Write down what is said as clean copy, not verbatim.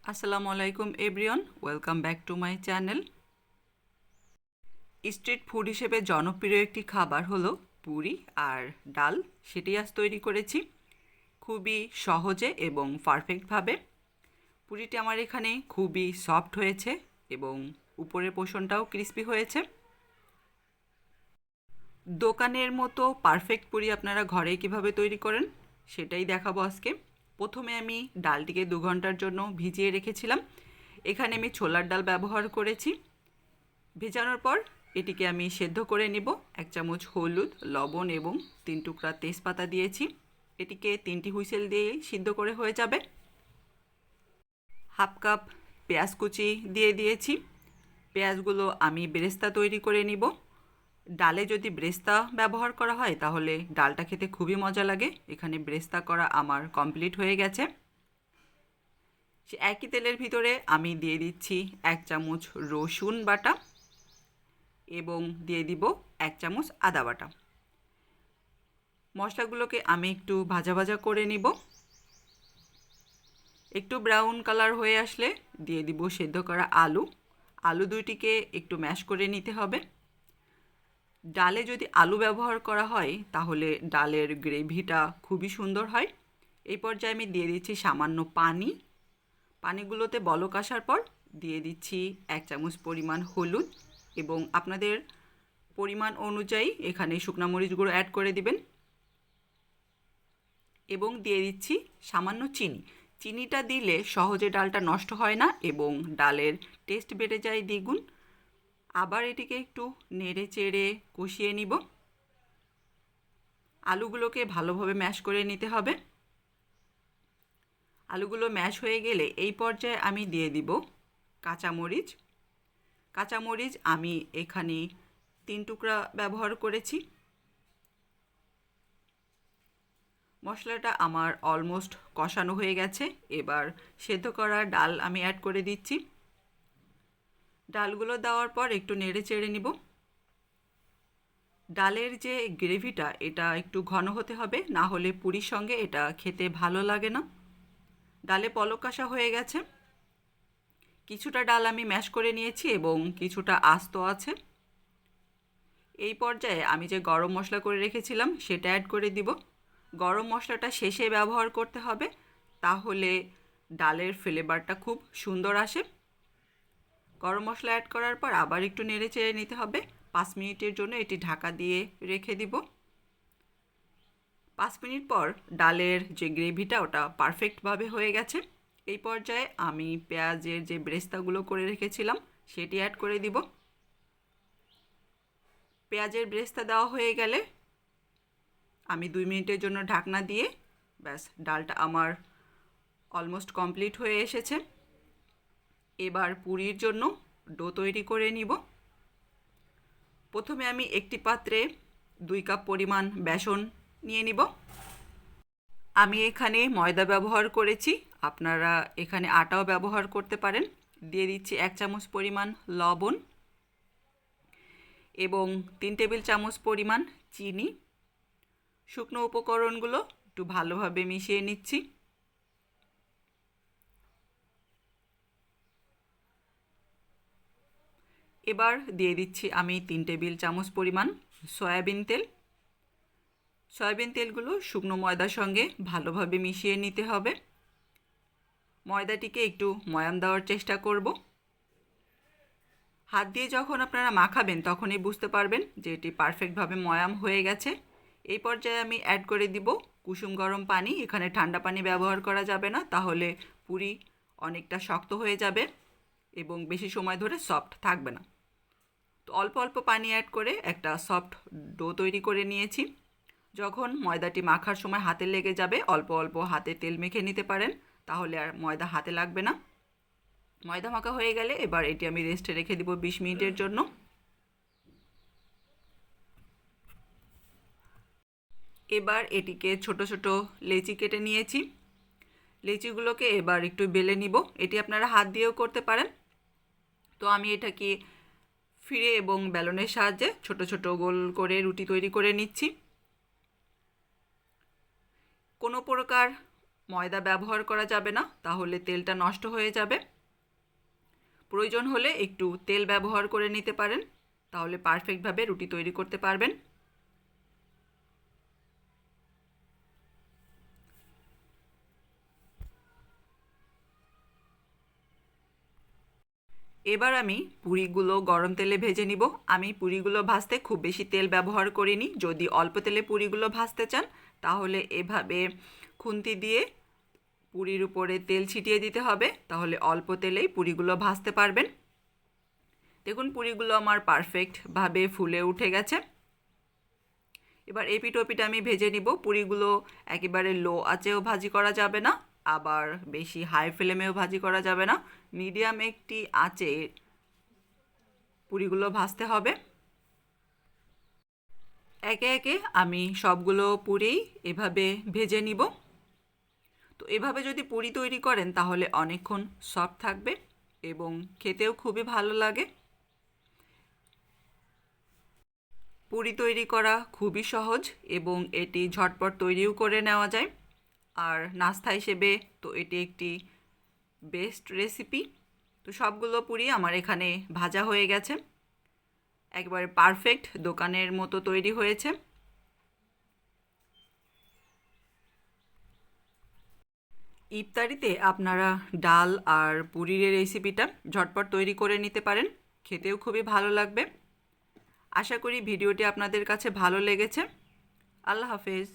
আসসালামু আলাইকুম everyone, welcome back to my channel. Street food হিসেবে জনপ্রিয় একটি খাবার হলো পুরি আর ডাল। সেটি আজ তৈরি করেছি খুবই সহজে এবং পারফেক্টভাবে। পুরিটি আমার এখানে খুবই সফট হয়েছে এবং উপরের পোর্শনটাও ক্রিস্পি হয়েছে। দোকানের মতো পারফেক্ট পুরি আপনারা ঘরে কিভাবে তৈরি করেন সেটাই দেখাবো আজকে। প্রথমে আমি ডালটিকে 2 ঘন্টার জন্য ভিজিয়ে রেখেছিলাম। এখানে আমি ছোলার ডাল ব্যবহার করেছি। ভেজানোর পর এটিকে আমি সেদ্ধ করে নিব। 1 চামচ হলুদ, লবণ এবং 3 টুকরা তেজপাতা দিয়েছি। এটিকে 3টি হুইসেল দিয়ে সিদ্ধ করে হয়ে যাবে। হাফ কাপ পেঁয়াজ কুচি দিয়ে দিয়েছি। পেঁয়াজগুলো আমি বেরেস্তা তৈরি করে নিব। ডালে যদি ব্রেস্তা ব্যবহার করা হয় তাহলে ডালটা খেতে খুবই মজা লাগে। এখানে ব্রেস্তা করা আমার কমপ্লিট হয়ে গেছে। সে একই তেলের ভিতরে আমি দিয়ে দিচ্ছি 1 চামচ রসুন বাটা এবং দিয়ে দিব 1 চামচ আদা বাটা। মশলাগুলোকে আমি একটু ভাজা ভাজা করে নিব। একটু ব্রাউন কালার হয়ে আসলে দিয়ে দিব সেদ্ধ করা আলু। আলু দুইটিকে একটু ম্যাশ করে নিতে হবে। ডালে যদি আলু ব্যবহার করা হয় তাহলে ডালের গ্রেভিটা খুবই সুন্দর হয়। এই পর্যায়ে আমি দিয়ে দিচ্ছি সামান্য পানি। পানিগুলোতে বলক আসার পর দিয়ে দিচ্ছি 1 চামচ পরিমাণ হলুদ এবং আপনাদের পরিমাণ অনুযায়ী এখানে শুকনো মরিচ গুঁড়ো অ্যাড করে দিবেন এবং দিয়ে দিচ্ছি সামান্য চিনি। চিনিটা দিলে সহজে ডালটা নষ্ট হয় না এবং ডালের টেস্ট বেড়ে যায় দ্বিগুণ। আবার এটিকে একটু নেড়ে চেড়ে কষিয়ে নিব। আলুগুলোকে ভালোভাবে ম্যাশ করে নিতে হবে। আলুগুলো ম্যাশ হয়ে গেলে এই পর্যায়ে আমি দিয়ে দিব কাঁচামরিচ। কাঁচামরিচ আমি এখানে 3 টুকরা ব্যবহার করেছি। মশলাটা আমার অলমোস্ট কষানো হয়ে গেছে। এবার সেদ্ধ করা ডাল আমি অ্যাড করে দিচ্ছি। ডালগুলো দেওয়ার পর একটু নেড়ে চেড়ে নিব। ডালের যে গ্রেভিটা এটা একটু ঘন হতে হবে, না হলে পুরির সঙ্গে এটা খেতে ভালো লাগে না। ডালে পলক আসা হয়ে গেছে। কিছুটা ডাল আমি ম্যাশ করে নিয়েছি এবং কিছুটা আস্ত আছে। এই পর্যায়ে আমি যে গরম মশলা করে রেখেছিলাম সেটা অ্যাড করে দিব। গরম মশলাটা শেষে ব্যবহার করতে হবে, তাহলে ডালের ফ্লেভারটা খুব সুন্দর আসে। গরম মশলা অ্যাড করার পর আবার একটু নেড়ে চেড়ে নিতে হবে। 5 মিনিটের জন্য এটি ঢাকা দিয়ে রেখে দিব। 5 মিনিট পর ডালের যে গ্রেভিটা ওটা পারফেক্টভাবে হয়ে গেছে। এই পর্যায়ে আমি পেঁয়াজের যে ব্রেস্তাগুলো করে রেখেছিলাম সেটি অ্যাড করে দিব। পেঁয়াজের ব্রেস্তা দেওয়া হয়ে গেলে আমি 2 মিনিটের জন্য ঢাকনা দিয়ে ব্যাস ডালটা আমার অলমোস্ট কমপ্লিট হয়ে এসেছে। এবার পুরির জন্য ডো তৈরি করে নিব। প্রথমে আমি একটি পাত্রে 2 কাপ পরিমাণ বেসন নিয়ে নিব। আমি এখানে ময়দা ব্যবহার করেছি, আপনারা এখানে আটাও ব্যবহার করতে পারেন। দিয়ে দিচ্ছি 1 চামচ পরিমাণ লবণ এবং 3 টেবিল চামচ পরিমাণ চিনি। শুকনো উপকরণগুলো একটু ভালোভাবে মিশিয়ে নিচ্ছি। এবার দিয়ে দিচ্ছি আমি 3 টেবিল চামচ পরিমাণ সয়াবিন তেল। সয়াবিন তেলগুলো শুকনো ময়দার সঙ্গে ভালোভাবে মিশিয়ে নিতে হবে। ময়দাটিকে একটু ময়াম দেওয়ার চেষ্টা করব। হাত দিয়ে যখন আপনারা মাখাবেন তখনই বুঝতে পারবেন যে এটি পারফেক্টভাবে ময়াম হয়ে গেছে। এই পর্যায়ে আমি অ্যাড করে দিব কুসুম গরম পানি। এখানে ঠান্ডা পানি ব্যবহার করা যাবে না, তাহলে পুরি অনেকটা শক্ত হয়ে যাবে এবং বেশি সময় ধরে সফট থাকবে না। তো অল্প অল্প পানি অ্যাড করে একটা সফট ডো তৈরি করে নিয়েছি। যখন ময়দাটি মাখার সময় হাতে লেগে যাবে অল্প অল্প হাতে তেল মেখে নিতে পারেন, তাহলে আর ময়দা হাতে লাগবে না। ময়দা মাখা হয়ে গেলে এবার এটি আমি রেস্টে রেখে দিব 20 মিনিটের জন্য। এবার এটিকে ছোট ছোট লেচি কেটে নিয়েছি। লেচিগুলোকে এবার একটু বেলে নিব। এটি আপনারা হাত দিয়েও করতে পারেন। তো আমি এটাকে ফিরে এবং বেলনের সাহায্যে ছোট ছোট গোল করে রুটি তৈরি করে নিচ্ছি। কোনো প্রকার ময়দা ব্যবহার করা যাবে না, তাহলে তেলটা নষ্ট হয়ে যাবে। প্রয়োজন হলে একটু তেল ব্যবহার করে নিতে পারেন, তাহলে পারফেক্টভাবে রুটি তৈরি করতে পারবেন। এবার আমি পুরিগুলো গরম তেলে ভেজে নিব। আমি পুরিগুলো ভাজতে খুব বেশি তেল ব্যবহার করিনি। যদি অল্প তেলে পুরিগুলো ভাজতে চান তাহলে এভাবে খুন্তি দিয়ে পুরির উপরে তেল ছিটিয়ে দিতে হবে, তাহলে অল্প তেলেই পুরিগুলো ভাজতে পারবেন। দেখুন পুরিগুলো আমার পারফেক্টভাবে ফুলে উঠে গেছে। এবার এপিঠ ওপিঠ আমি ভেজে নিব। পুরিগুলো একেবারে লো আঁচেও ভাজি করা যাবে না, আবার বেশি হাই ফ্লেমেও ভাজি করা যাবে না। মিডিয়াম একটি আঁচে পুরিগুলো ভাজতে হবে। একে একে আমি সবগুলো পুরি এভাবে ভেজে নিব। তো এভাবে যদি পুরি তৈরি করেন তাহলে অনেকক্ষণ সফট থাকবে এবং খেতেও খুবই ভালো লাগে। পুরি তৈরি করা খুবই সহজ এবং এটি ঝটপট তৈরিও করে নেওয়া যায়। আর নাস্তা হিসেবে তো এটি একটি বেস্ট রেসিপি। তো সবগুলো পুরি আমার এখানে ভাজা হয়ে গেছে, একেবারে পারফেক্ট দোকানের মতো তৈরি হয়েছে। ইফতারিতে আপনারা ডাল আর পুরির রেসিপিটা ঝটপট তৈরি করে নিতে পারেন, খেতেও খুবই ভালো লাগবে। আশা করি ভিডিওটি আপনাদের কাছে ভালো লেগেছে। আল্লাহ হাফেজ।